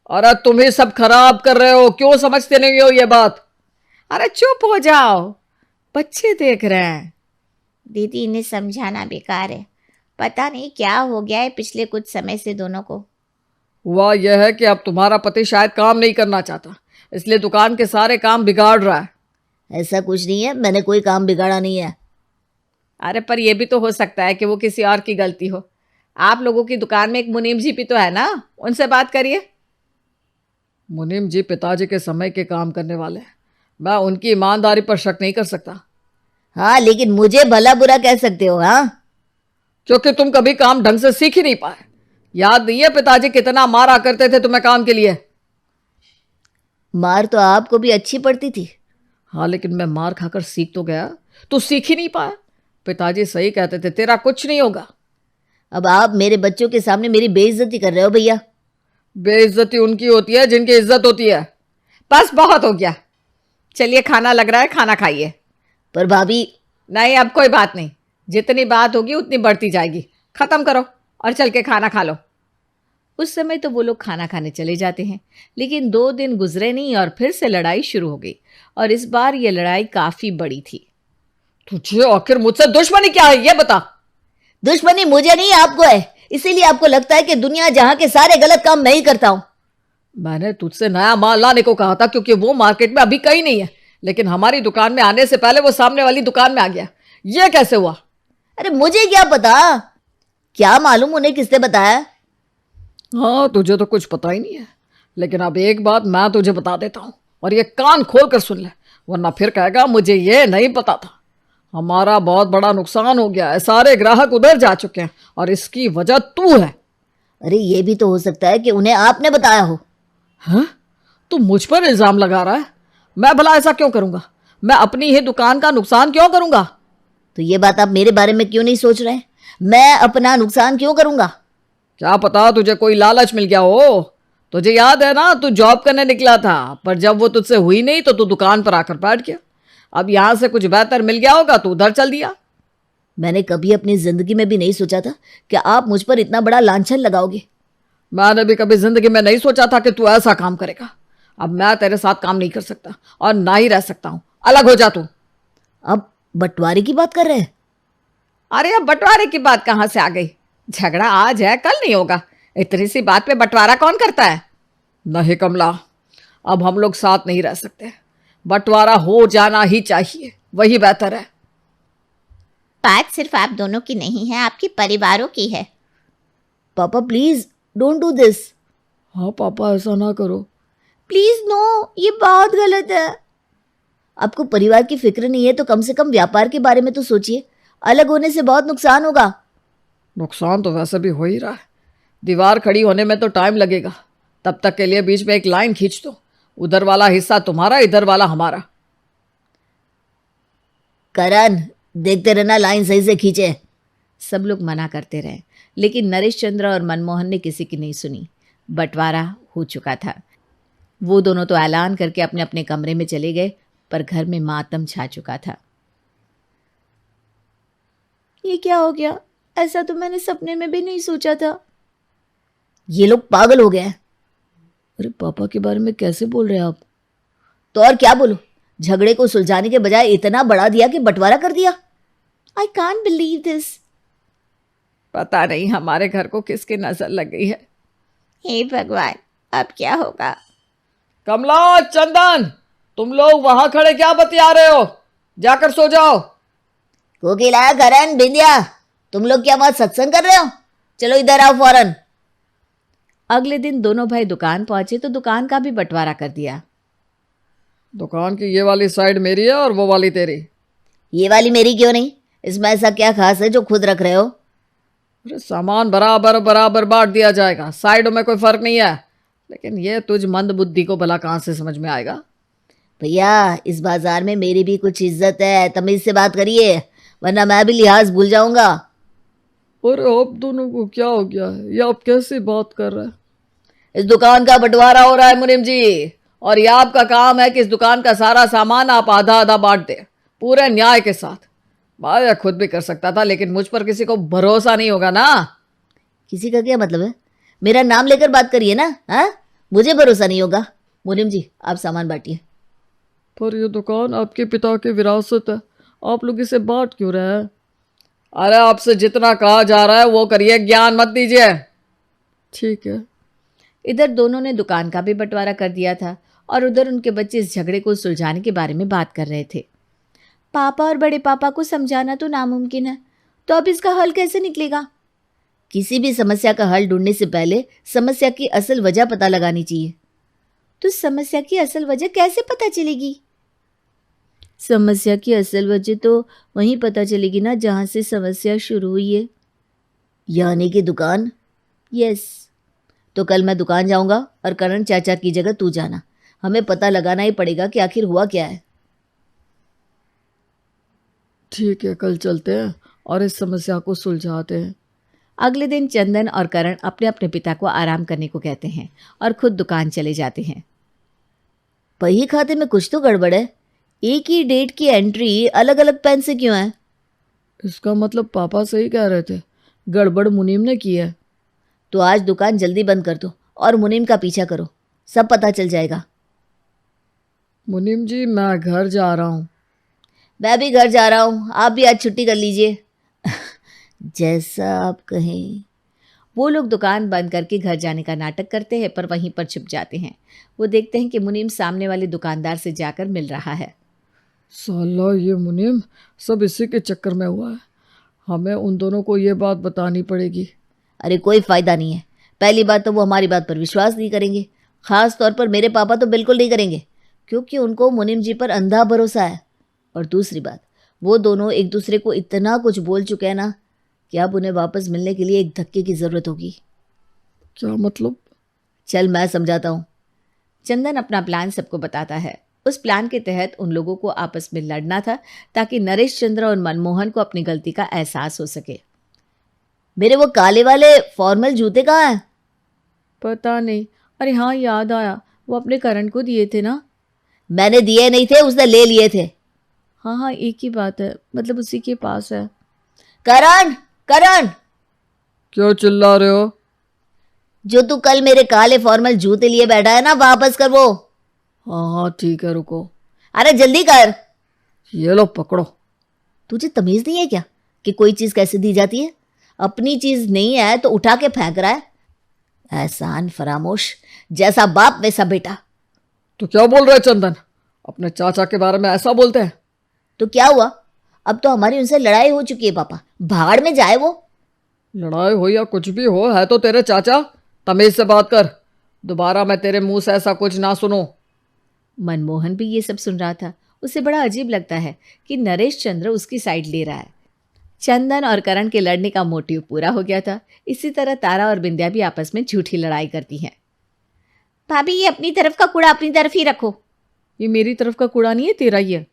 S2: अरे तुम ही सब खराब कर रहे हो, क्यों समझते नहीं हो ये बात?
S4: अरे चुप हो जाओ, बच्चे देख रहे हैं।
S5: दीदी, इन्हें समझाना बेकार है। पता नहीं क्या हो गया है पिछले कुछ समय से दोनों को।
S2: हुआ यह है कि अब तुम्हारा पति शायद काम नहीं करना चाहता, इसलिए दुकान के सारे काम बिगाड़ रहा है।
S3: ऐसा कुछ नहीं है, मैंने कोई काम बिगाड़ा नहीं है।
S4: अरे पर यह भी तो हो सकता है कि वो किसी और की गलती हो। आप लोगों की दुकान में एक मुनीम जी भी तो है ना, उनसे बात करिए।
S2: मुनीम जी पिताजी के समय के काम करने वाले हैं, मैं उनकी ईमानदारी पर शक नहीं कर सकता।
S3: हाँ, लेकिन मुझे भला बुरा कह सकते हो? हाँ,
S2: क्योंकि तुम कभी काम ढंग से सीख ही नहीं पाए। याद नहीं है पिताजी कितना मारा करते थे तुम्हें काम के लिए?
S3: मार तो आपको भी अच्छी पड़ती थी।
S2: हाँ, लेकिन मैं मार खाकर सीख तो गया, तू सीख ही नहीं पाया। पिताजी सही कहते थे, तेरा कुछ नहीं होगा।
S3: अब आप मेरे बच्चों के सामने मेरी बेइज्जती कर रहे हो भैया।
S2: बेइज्जती उनकी होती है जिनकी इज्जत होती है।
S4: बस बहुत हो गया, चलिए खाना लग रहा है, खाना खाइए।
S3: पर भाभी।
S4: नहीं, अब कोई बात नहीं, जितनी बात होगी उतनी बढ़ती जाएगी। खत्म करो और चल के खाना खा लो। उस समय तो वो लोग खाना खाने चले जाते हैं, लेकिन 2 दिन गुजरे नहीं और फिर से लड़ाई शुरू हो गई। और इस बार ये लड़ाई काफी बड़ी थी।
S2: तुझे आखिर मुझसे दुश्मनी क्या है, ये बता।
S3: दुश्मनी मुझे नहीं, आपको है। इसीलिए आपको लगता है कि दुनिया जहां के सारे गलत काम मैं ही करता हूं।
S2: मैंने तुझसे नया माल लाने को कहा था, क्योंकि वो मार्केट में अभी कहीं नहीं है, लेकिन हमारी दुकान में आने से पहले वो सामने वाली दुकान में आ गया। ये कैसे हुआ?
S3: अरे मुझे क्या पता, क्या मालूम उन्हें किसने बताया।
S2: हाँ, तुझे तो कुछ पता ही नहीं है, लेकिन अब एक बात मैं तुझे बता देता हूँ और ये कान खोल कर सुन ले, वरना फिर कहेगा मुझे ये नहीं पता था। हमारा बहुत बड़ा नुकसान हो गया है, सारे ग्राहक उधर जा चुके हैं और इसकी वजह तू है।
S3: अरे ये भी तो हो सकता है कि उन्हें आपने बताया हो।
S2: हाँ, तू मुझ पर इल्जाम लगा रहा है? मैं भला ऐसा क्यों करूंगा? मैं अपनी ही दुकान का नुकसान क्यों करूंगा?
S3: तो ये बात आप मेरे बारे में क्यों नहीं सोच रहे? मैं अपना नुकसान क्यों करूंगा?
S2: क्या पता तुझे कोई लालच मिल गया हो। तुझे याद है ना, तू जॉब करने निकला था, पर जब वो तुझसे हुई नहीं तो तू दुकान पर आकर बैठ गया। अब यहां से कुछ बेहतर मिल गया होगा तो उधर चल दिया।
S3: मैंने कभी अपनी जिंदगी में भी नहीं सोचा था कि आप मुझ पर इतना बड़ा लांछन लगाओगे।
S2: मैंने भी कभी जिंदगी में नहीं सोचा था कि तू ऐसा काम करेगा। अब मैं तेरे साथ काम नहीं कर सकता और ना ही रह सकता हूं। अलग हो जा तू।
S3: अब बंटवारे की बात कर रहे हैं?
S4: अरे अब बंटवारे की बात कहां से आ गई? झगड़ा आज है, कल नहीं होगा। इतनी सी बात पे बंटवारा कौन करता है?
S2: नहीं कमला, अब हम लोग साथ नहीं रह सकते। बंटवारा हो जाना ही चाहिए, वही बेहतर है।
S5: बात सिर्फ आप दोनों की नहीं है, आपके परिवारों की है।
S3: पापा प्लीज डोंट डू दिस।
S2: हाँ पापा, ऐसा ना करो।
S3: प्लीज नो, ये बहुत गलत है। आपको परिवार की फिक्र नहीं है तो कम से कम व्यापार के बारे में तो सोचिए। अलग होने से बहुत नुकसान होगा।
S2: नुकसान तो वैसे भी हो ही रहा है। दीवार खड़ी होने में तो टाइम लगेगा, तब तक के लिए बीच में एक लाइन खींच दो। उधर वाला हिस्सा तुम्हारा, इधर वाला हमारा।
S3: करण, देखते रहना, लाइन सही से खींचे।
S1: सब लोग मना करते रहे, लेकिन नरेश चंद्र और मनमोहन ने किसी की नहीं सुनी। बंटवारा हो चुका था। वो दोनों तो ऐलान करके अपने अपने कमरे में चले गए, पर घर में मातम छा चुका था।
S3: ये क्या हो गया? ऐसा तो मैंने सपने में भी नहीं सोचा था। ये लोग पागल हो गए हैं।
S2: अरे पापा के बारे में कैसे बोल रहे हैं आप?
S3: तो और क्या बोलूं? झगड़े को सुलझाने के बजाय इतना बढ़ा दिया कि बंटवारा कर दिया। I can't believe this.
S4: पता नहीं हमारे घर को किसकी नजर लग गई है।
S5: हे भगवान, अब क्या होगा?
S2: कमला, चंदन, तुम लोग वहां खड़े क्या बतिया रहे हो? जाकर सो जाओ।
S3: कोकिला, करण, बिंदिया, तुम लोग क्या बहुत सत्संग कर रहे हो? चलो इधर आओ फौरन।
S1: अगले दिन दोनों भाई दुकान पहुंचे तो दुकान का भी बंटवारा कर दिया।
S2: दुकान की ये वाली साइड मेरी है और वो वाली तेरी।
S3: ये वाली मेरी क्यों नहीं? इसमें ऐसा क्या खास है जो खुद रख रहे हो?
S2: अरे सामान बराबर बराबर बांट दिया जाएगा, साइडों में कोई फर्क नहीं है। लेकिन ये तुझ मंद बुद्धि को भला कहां से समझ में आएगा?
S3: भैया, इस बाजार में मेरी भी कुछ इज्जत है, तमीज से बात करिए, वरना मैं भी लिहाज भूल जाऊंगा।
S2: अरे आप दोनों को क्या हो गया है? ये आप कैसे बात कर रहे हैं?
S4: इस दुकान का बंटवारा हो रहा है मुनीम जी, और ये आपका काम है कि इस दुकान का सारा सामान आप आधा आधा बांट दे, पूरे न्याय के साथ। मैं खुद भी कर सकता था, लेकिन मुझ पर किसी को भरोसा नहीं होगा ना।
S3: किसी का क्या मतलब है? मेरा नाम लेकर बात करिए ना। हाँ, मुझे भरोसा नहीं होगा। मुनीम जी, आप सामान बांटिए।
S2: पर ये दुकान आपके पिता की विरासत है, आप लोग इसे बांट क्यों रहे हैं?
S4: अरे आपसे जितना कहा जा रहा है वो करिए, ज्ञान मत दीजिए।
S2: ठीक है।
S1: इधर दोनों ने दुकान का भी बंटवारा कर दिया था और उधर उनके बच्चे इस झगड़े को सुलझाने के बारे में बात कर रहे थे। पापा और बड़े पापा को समझाना तो नामुमकिन है, तो अब इसका हल कैसे निकलेगा? किसी भी समस्या का हल ढूंढने से पहले समस्या की असल वजह पता लगानी चाहिए। तो समस्या की असल वजह कैसे पता चलेगी? समस्या की असल वजह तो वहीं पता चलेगी ना जहां से समस्या शुरू हुई है, यानी कि दुकान। यस, तो कल मैं दुकान जाऊंगा और करण चाचा की जगह तू जाना। हमें पता लगाना ही पड़ेगा कि आखिर हुआ क्या है।
S2: ठीक है, कल चलते हैं और इस समस्या को सुलझाते हैं।
S1: अगले दिन चंदन और करण अपने अपने पिता को आराम करने को कहते हैं और खुद दुकान चले जाते हैं। बही खाते में कुछ तो गड़बड़ है, एक ही डेट की एंट्री अलग अलग पेन से क्यों है?
S2: इसका मतलब पापा सही कह रहे थे, गड़बड़ मुनीम ने की है।
S1: तो आज दुकान जल्दी बंद कर दो और मुनीम का पीछा करो, सब पता चल जाएगा।
S2: मुनीम जी, मैं घर जा रहा हूँ।
S1: मैं भी घर जा रहा हूँ, आप भी आज छुट्टी कर लीजिए। जैसा आप कहें। वो लोग दुकान बंद करके घर जाने का नाटक करते हैं, पर वहीं पर छुप जाते हैं। वो देखते हैं कि मुनीम सामने वाले दुकानदार से जाकर मिल रहा है।
S2: साला ये मुनीम, सब इसी के चक्कर में हुआ है। हमें उन दोनों को ये बात बतानी पड़ेगी।
S1: अरे कोई फायदा नहीं है। पहली बात तो वो हमारी बात पर विश्वास नहीं करेंगे, खास तौर पर मेरे पापा तो बिल्कुल नहीं करेंगे, क्योंकि उनको मुनीम जी पर अंधा भरोसा है। और दूसरी बात, वो दोनों एक दूसरे को इतना कुछ बोल चुके हैं ना कि अब उन्हें वापस मिलने के लिए एक धक्के की जरूरत होगी।
S2: क्या मतलब?
S1: चल मैं समझाता हूँ। चंदन अपना प्लान सबको बताता है। उस प्लान के तहत उन लोगों को आपस में लड़ना था ताकि नरेश चंद्र और मनमोहन को अपनी गलती का एहसास हो सके। मेरे वो काले वाले फॉर्मल जूते कहाँ हैं?
S2: पता नहीं। अरे हाँ, याद आया, वो अपने करण को दिए थे ना।
S1: मैंने दिए नहीं थे, उसने ले लिए थे।
S2: हाँ हाँ, एक ही बात है, मतलब उसी के पास है।
S1: करण, करण,
S2: क्यों चिल्ला रहे हो?
S1: जो तू कल मेरे काले फॉर्मल जूते लिए बैठा है ना, वापस कर वो।
S2: हाँ हाँ ठीक है, रुको।
S1: अरे जल्दी कर।
S2: ये लो पकड़ो।
S1: तुझे तमीज नहीं है क्या कि कोई चीज कैसे दी जाती है? अपनी चीज नहीं है तो उठा के फेंक रहा है। एहसान फरामोश, जैसा बाप वैसा बेटा।
S2: तो क्या बोल रहे चंदन? अपने चाचा के बारे में ऐसा बोलते हैं?
S1: तो क्या हुआ, अब तो हमारी उनसे लड़ाई हो चुकी है पापा, भाड़ में जाए वो।
S2: लड़ाई हो या कुछ भी हो, है तो तेरे चाचा, तमीज से बात कर। दोबारा मैं तेरे मुंह से ऐसा कुछ ना सुनूं।
S1: मनमोहन भी ये सब सुन रहा था। उसे बड़ा अजीब लगता है कि नरेश चंद्र उसकी साइड ले रहा है। चंदन और करण के लड़ने का मोटिव पूरा हो गया था। इसी तरह तारा और बिंदिया भी आपस में झूठी लड़ाई करती हैं। भाभी, ये अपनी तरफ का कूड़ा अपनी तरफ ही रखो।
S2: ये मेरी तरफ का कूड़ा नहीं है, तेरा ही है।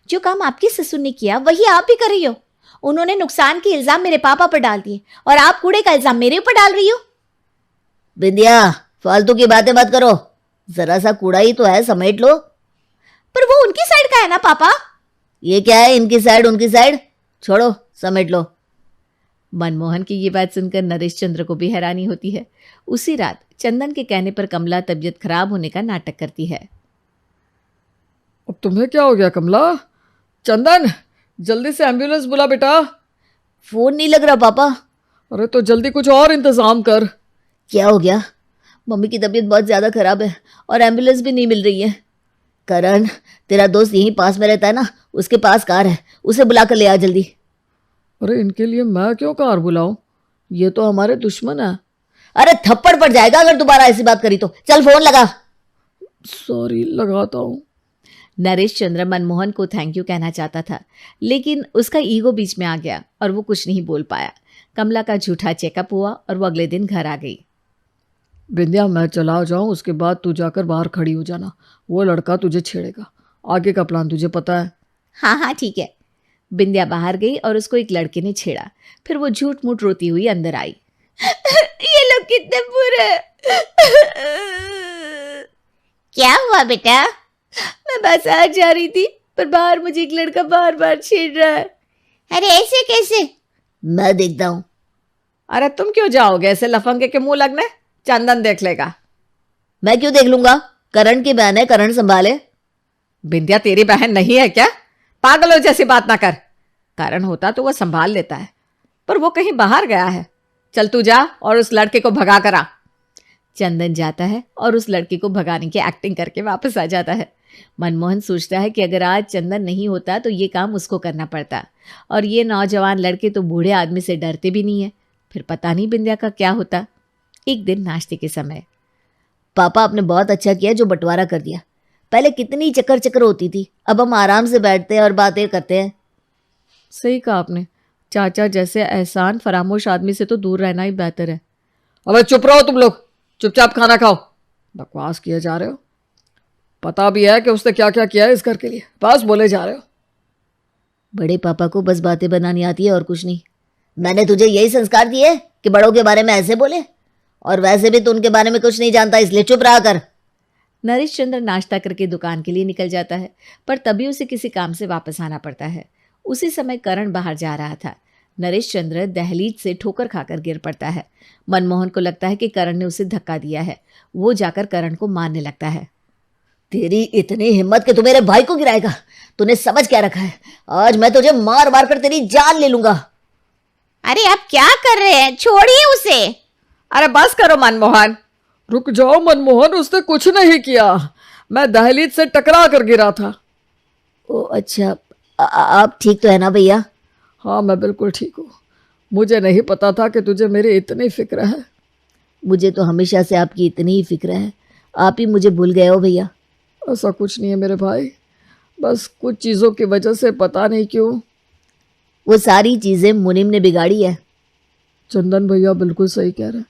S1: जो काम आपकी ससुर ने किया वही आप भी कर रही हो। उन्होंने नुकसान के इल्जाम मेरे पापा पर डाल दिए और आप कूड़े का इल्जाम मेरे ऊपर डाल रही हो। बिंदिया, फालतू की बातें मत करो, जरा सा कूड़ा ही तो है, समेट लो। पर वो उनकी साइड का है ना पापा। ये क्या है, इनकी साइड उनकी साइड? छोड़ो, समेट लो। मनमोहन की ये बात सुनकर नरेश चंद्र को भी हैरानी होती है। उसी रात चंदन के कहने पर कमला तबीयत खराब होने का नाटक करती है।
S2: अब तुम्हें क्या हो गया कमला? चंदन, जल्दी से एम्बुलेंस बुला बेटा।
S1: फोन नहीं लग रहा पापा।
S2: अरे तो जल्दी कुछ और इंतजाम कर।
S1: क्या हो गया? मम्मी की तबीयत बहुत ज़्यादा खराब है और एम्बुलेंस भी नहीं मिल रही है। करण, तेरा दोस्त यहीं पास में रहता है ना, उसके पास कार है, उसे बुला कर ले आ जल्दी।
S2: अरे इनके लिए मैं क्यों कार बुलाऊं? ये तो हमारे दुश्मन है।
S1: अरे थप्पड़ पड़ जाएगा अगर दोबारा ऐसी बात करी तो। चल फोन लगा।
S2: सॉरी, लगाता हूँ।
S1: नरेश चंद्र मनमोहन को थैंक यू कहना चाहता था, लेकिन उसका ईगो बीच में आ गया और वो कुछ नहीं बोल पाया। कमला का झूठा चेकअप हुआ और वो अगले दिन घर आ गई।
S2: बिंदिया, मैं चला जाऊं, उसके बाद तू जाकर बाहर खड़ी हो जाना। वो लड़का तुझे छेड़ेगा। आगे का प्लान तुझे पता है?
S1: हाँ हाँ ठीक है। बिंदिया बाहर गई और उसको एक लड़के ने छेड़ा। फिर वो झूठ मूठ रोती हुई अंदर आई। ये लोग कितने बुरे।
S5: क्या हुआ बेटा?
S1: मैं बाजार जा रही थी, पर बाहर मुझे एक लड़का बार बार छेड़ रहा है।
S5: अरे ऐसे कैसे?
S1: मैं देखता हूँ।
S4: अरे तुम क्यों जाओगे ऐसे लफंगे के मुंह लगने? चंदन देख लेगा।
S1: मैं क्यों देख लूंगा? करण की बहन है, करण संभाले।
S4: बिंदिया तेरी बहन नहीं है क्या? पागलों जैसी बात ना कर। कारण होता तो वह संभाल लेता है, पर वो कहीं बाहर गया है। चल तू जा और उस लड़के को भगा कर आ।
S1: चंदन जाता है और उस लड़के को भगाने की एक्टिंग करके वापस आ जाता है। मनमोहन सोचता है कि अगर आज चंदन नहीं होता तो ये काम उसको करना पड़ता, और ये नौजवान लड़के तो बूढ़े आदमी से डरते भी नहीं है। फिर पता नहीं बिंदिया का क्या होता। एक दिन नाश्ते के समय,
S3: पापा आपने बहुत अच्छा किया जो बंटवारा कर दिया। पहले कितनी चक्कर चक्कर होती थी, अब हम आराम से बैठते हैं और बातें करते हैं।
S2: सही कहा आपने। चाचा जैसे एहसान फरामोश आदमी से तो दूर रहना ही बेहतर है।
S4: अबे चुप रहो तुम लोग, चुपचाप खाना खाओ। बकवास किए जा रहे हो। पता भी है कि उसने क्या क्या किया है इस घर के लिए, बस बोले जा रहे हो।
S3: बड़े पापा को बस बातें बनानी आती है और कुछ नहीं। मैंने तुझे यही संस्कार दिए कि बड़ों के बारे में ऐसे बोले, और वैसे भी तू उनके बारे में कुछ नहीं जानता, इसलिए चुप रहा कर।
S1: नरेश चंद्र नाश्ता करके दुकान के लिए निकल जाता है, पर तभी उसे किसी काम से वापस आना पड़ता है। उसी समय करण बाहर जा रहा था। नरेश चंद्र दहलीज से ठोकर खाकर गिर पड़ता है। मनमोहन को लगता है कि करण ने उसे धक्का दिया है। वो जाकर करण को मारने लगता है।
S3: तेरी इतनी हिम्मत कि तू मेरे भाई को गिराएगा? तूने समझ क्या रखा है? आज मैं तुझे मार मार कर तेरी जान ले लूंगा।
S5: अरे आप क्या कर रहे हैं? छोड़िए उसे।
S4: अरे बस करो मनमोहन।
S2: रुक जाओ मनमोहन, उसने कुछ नहीं किया। मैं दहलीज से टकरा कर गिरा था।
S3: ओ अच्छा, आप ठीक तो है ना भैया?
S2: हाँ मैं बिल्कुल ठीक हूँ। मुझे नहीं पता था कि तुझे मेरी इतनी फिक्र है।
S3: मुझे तो हमेशा से आपकी इतनी ही फिक्र है। आप ही मुझे भूल गए हो भैया।
S2: ऐसा कुछ नहीं है मेरे भाई, बस कुछ चीज़ों की वजह से पता नहीं क्यों।
S3: वो सारी चीज़ें मुनीम ने बिगाड़ी है।
S2: चंदन भैया बिल्कुल सही कह रहे हैं।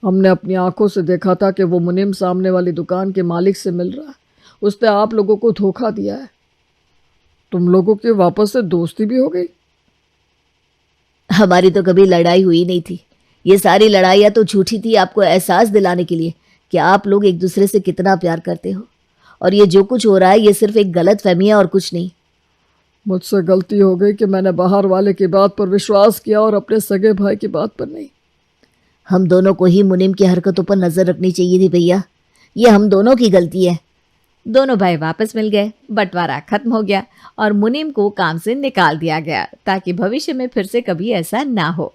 S2: हमने अपनी आंखों से देखा था कि वो मुनीम सामने वाली दुकान के मालिक से मिल रहा है। उसने आप लोगों को धोखा दिया है। तुम लोगों की वापस से दोस्ती भी हो गई।
S3: हमारी तो कभी लड़ाई हुई नहीं थी। ये सारी लड़ाइयाँ तो झूठी थी, आपको एहसास दिलाने के लिए कि आप लोग एक दूसरे से कितना प्यार करते हो। और ये जो कुछ हो रहा है ये सिर्फ एक गलत फहमी है और कुछ नहीं।
S2: मुझसे गलती हो गई कि मैंने बाहर वाले की बात पर विश्वास किया और अपने सगे भाई की बात पर नहीं।
S3: हम दोनों को ही मुनीम की हरकतों पर नजर रखनी चाहिए थी भैया। ये हम दोनों की गलती है।
S1: दोनों भाई वापस मिल गए, बंटवारा खत्म हो गया और मुनीम को काम से निकाल दिया गया ताकि भविष्य में फिर से कभी ऐसा ना हो।